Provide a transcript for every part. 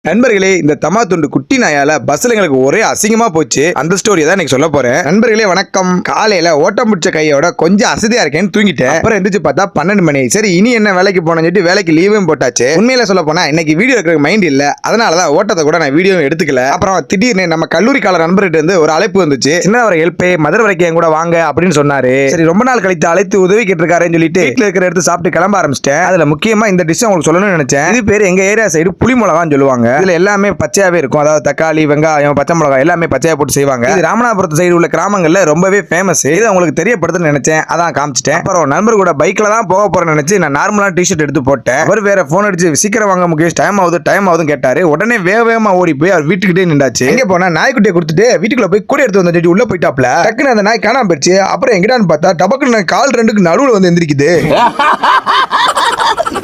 நண்பர்களே, இந்த தமா துண்டு குட்டி நாயால பஸ்ல எங்களுக்கு ஒரே அசிங்கமா போச்சு. அந்த ஸ்டோரி தான் இன்னைக்கு சொல்ல போறேன். நண்பர்களே வணக்கம். காலையில ஓட்டம் பிடிச்ச கையோட கொஞ்சம் அசதியா இருக்கேன்னு தூங்கிட்டேன். அப்புறம் எந்திரிச்சு பார்த்தா 12 மணி. சரி, இனி என்ன வேலைக்கு போனோம்னு சொல்லிட்டு வேலைக்கு லீவும் போட்டாச்சு. உண்மையில சொல்ல போனா இன்னைக்கு வீடியோ எடுக்கிற மைண்ட் இல்ல. அதனாலதான் ஓட்டத்தை கூட நான் வீடியோ எடுத்துக்கல. அப்புறம் திடீர்னு நம்ம கல்லூரி கால நண்பர்கிட்ட இருந்து ஒரு அழைப்பு வந்துச்சு. சின்ன வர ஹெல்ப்பே மதுரை வரைக்கும் என் கூட வாங்க அப்படின்னு சொன்னாரு. சரி, ரொம்ப நாள் கழித்து அழைத்து உதவி கேட்டிருக்காருன்னு சொல்லிட்டு வீட்டுல இருக்கிற எடுத்து சாப்பிட்டு கிளம்ப ஆரம்பிச்சிட்டேன். அதுல முக்கியமா இந்த டிஷ் உங்களுக்கு சொல்லணும்னு நினைச்சேன். இது பேரு எங்க ஏரியா சைடு புளி மிளகான்னு சொல்லுவாங்க. இதுல எல்லாமே பச்சையாவே இருக்கும். அதாவது தக்காளி, வெங்காயம், பச்சை மிளகாய் எல்லாமே பச்சையா போட்டு செய்வாங்க. இது ராமநாதபுரத்து சைடு உள்ள கிராமங்கள்ல ரொம்பவே ஃபேமஸ். இது உங்களுக்கு தெரியப்படுத்துன்னு நினைச்சேன், அதான் காமிச்சிட்டேன். அப்புறம் நண்பர் கூட பைக்ல தான் போக போறேன்னு நினைச்சு நான் நார்மலா டிஷர்ட் எடுத்து போட்டேன். அவர் வேற போன் அடிச்சு சீக்கிரம் வாங்க முகேஷ், டைம் ஆகுதுன்னு கேட்டாரு. உடனே வேகமா ஓடி போய் அவர் வீட்டுக்கிட்டே நின்றாச்சு. எங்க போனா நாய்க்குட்டியை கொடுத்துட்டு வீட்டுக்குள்ள போய் கூட எடுத்து வந்து உள்ள போயிட்டாப்ல. டக்குன்னு அந்த நாய் காணாம போயிடுச்சு. அப்புறம் எங்கடான்னு பார்த்தா டபக்குன்னு கால் ரெண்டுக்கு நடுவுல வந்து எந்திரிக்குது.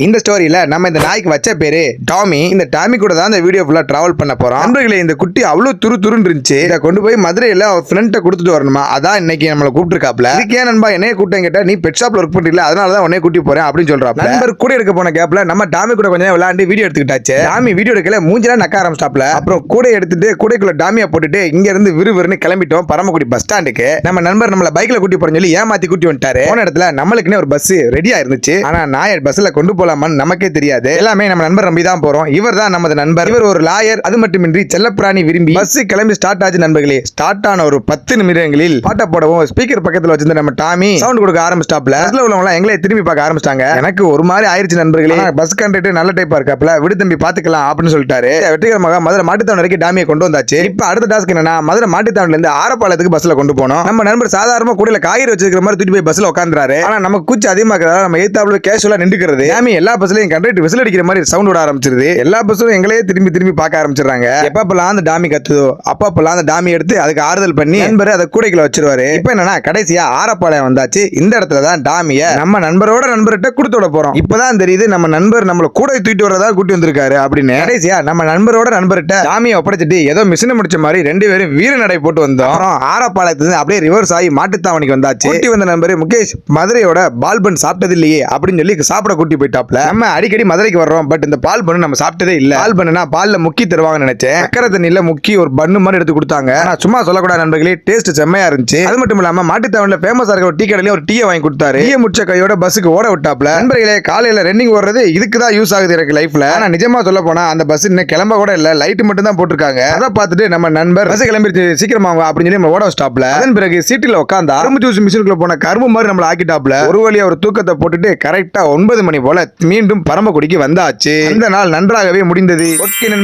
இந்த ஸ்டோரியில நம்ம இந்த நாய்க்கு வச்ச பேரு டாமி. இந்த டாமி கூட தான் இந்த வீடியோ ஃபுல்லா டிராவல் பண்ண போறோம். நண்பர்களே, இந்த குட்டி அவ்வளவு துருன்னு இருந்துச்சு. இதை கொண்டு போய் மதுரையில அவர் ஃப்ரெண்ட கொடுத்துட்டு வரணுமா, அதான் இன்னைக்கு நம்மள கூப்பிட்டுருக்காப்ல. இதுக்கே நண்பா என்னைய கூட்டம் கேட்டா நீ பெட் ஷாப்ல ஒர்க் பண்றீங்களா, அதனாலதான் உன்னைய கூட்டி போறேன் அப்படின்னு சொல்றாப்ல. நண்பர் கூட எடுக்க போன கேப்ல நம்ம டாமி கூட கொஞ்சம் விளையாண்டு வீடியோ எடுத்துக்கிட்டாச்சு. டாமி வீடியோ எடுக்கல, மூஞ்சில நக்க ஆரம்பிச்சாப்ல. அப்புறம் கூட எடுத்துட்டு கூடைக்குள்ள டாமியா போட்டுட்டு இங்க இருந்து விறுவிறுன்னு கிளம்பிட்டோம் பரமக்குடி பஸ் ஸ்டாண்டுக்கு. நம்ம நண்பர் நம்மள பைக்ல கூட்டி போறேன்னு சொல்லி ஏமாத்தி கூட்டி வந்துட்டாரு. போன இடத்துல நம்மளுக்குன்னு ஒரு பஸ் ரெடியா இருந்துச்சு. ஆனா நாய பஸ்ல கொண்டு போலாமான்னு நமக்கே தெரியாது. எல்லாமே நம்ம நண்பர் நம்பி தான் போறோம். இவர் தான் நமது நண்பர். இவர் ஒரு லாயர். அது மட்டுமின்றி செல்லப்பிராணி விரும்பி. பஸ் கிளம்பி ஸ்டார்ட் ஆச்சு நண்பர்களே. ஸ்டார்ட் ஆன ஒரு 10 நிமிடங்களில் பாட்ட போடவும் ஸ்பீக்கர் பக்கத்துல வச்சிருந்த நம்ம டாமி சவுண்ட் கொடுக்க ஆரம்பிச்சிட்டாப்ல. பஸ்ல உள்ளவங்க எங்களை திரும்பி பார்க்க ஆரம்பிச்சிட்டாங்க. எனக்கு ஒரு மாதிரி ஆயிருச்சு நண்பர்களே. பஸ் கண்டக்டர் நல்ல டைப்பா இருக்காப்ல. விடு தம்பி பாத்துக்கலாம் அப்படின்னு சொல்லிட்டாரு. வெற்றிகரமாக மதுரை மாட்டுத்தாவணி வரைக்கும் டாமியை கொண்டு வந்தாச்சு. இப்ப அடுத்த டாஸ்க் என்னன்னா மதுரை மாட்டுத்தாவணில இருந்து ஆரப்பாளையத்துக்கு பஸ்ல கொண்டு போனோம். நம்ம நண்பர் சாதாரணமா கூடையில காய்கறி வச்சிருக்கிற மாதிரி தூக்கி போய் பஸ்ல உட்காந்துறாரு. ஆனா நமக்கு கூச்சு அதிகமா இருக்கிறதால நம்ம எதிர்த்தாப்புல கேஷுவலா நின்றுக்கிறது. டாமி எல்லா பஸ்லயும் கண்டக்டர் விசில் அடிக்கிற மாதிரி சவுண்ட் விட ஆரம்பிச்சிருது. எல்லா பஸ்ஸும் எங்களையே திரும்பி பார்க்க ஆரம்பிச்சிடுறாங்க. எப்பப்பெல்லாம் அந்த டாமி கத்துதோ அப்பப்பெல்லாம் அந்த டாமி எடுத்து அதுக்கு ஆறுதல் பண்ணி நண்பர் அதை கூடைக்குள்ள வச்சிருவாரு. இப்ப என்னன்னா கடைசியா ஆரப்பாளையம் வந்தாச்சு. இந்த இடத்துல தான் டாமிய நம்ம நண்பரோட நண்பர்கிட்ட கொடுத்து விட போறோம். இப்பதான் தெரியுது நம்ம நண்பர் நம்மள கூட தூக்கிட்டு வரதா கூட்டி வந்திருக்காரு அப்படின்னு. கடைசியா நம்ம நண்பரோட நண்பர்கிட்ட டாமியை ஒப்படைச்சிட்டு ஏதோ மிஷினை முடிச்ச மாதிரி 2 பேரும் வீர நடை போட்டு வந்தோம். ஆரப்பாளையத்துல அப்படியே ரிவர்ஸ் ஆகி மாட்டுத்தாவணிக்கு வந்தாச்சு. கூட்டி வந்த நண்பர் முகேஷ் மதுரையோட பால் பன் சாப்பிட்டது இல்லையே அப்படின்னு சொல்லி சாப்பிட கூட்டி போயிட்டாப்ல. நம்ம அடிக்கடி மதுரைக்கு வர்றோம், பட் இந்த பால் பண்ணு நம்ம சாப்பிட்டதே இல்ல. பால் பண்ணுனா பால்ல முக்கி தருவாங்கன்னு நினைச்சேன். சக்கரை தண்ணியில முக்கி ஒரு பண்ணு மாதிரி எடுத்து கொடுத்தாங்க. ஆனா சும்மா சொல்லக்கூடாது நண்பர்களே, டேஸ்ட் செம்மையா இருந்துச்சு. அது மட்டும் இல்லாம மாட்டுத்தாவணில ஃபேமஸா இருக்க ஒரு டீ கடையில ஒரு டீயை வாங்கி கொடுத்தாரு. டீயை முடிச்ச கையோட பஸ்ஸுக்கு ஓட விட்டாப்ல. நண்பர்களே, காலையில ரன்னிங் ஓடுறது இதுக்கு தான் யூஸ் ஆகுது எனக்கு லைஃப்ல. ஆனா நிஜமா சொல்ல போனா அந்த பஸ் இன்னும் கிளம்ப கூட இல்ல, லைட் மட்டும் தான் போட்டிருக்காங்க. அதை பார்த்துட்டு நம்ம நண்பர் பஸ் கிளம்பிடுச்சு சீக்கிரமா அப்படின்னு சொல்லி நம்ம ஓட ஸ்டாப்ல. அதன் பிறகு சீட்டில் உட்காந்தா கரும்பு ஜூஸ் மிஷினுக்குள்ள போன கரும்பு மாதிரி நம்மள ஆக்கிட்டாப்ல. ஒரு வழியா ஒரு தூக்கத்தை போட்டுட்டு கரெக்டா 9 மணி போல மீண்டும் பரமக்குடிக்கு வந்தாச்சு. இந்த நாள் நன்றாகவே முடிந்தது. ஓகே நண்பர்.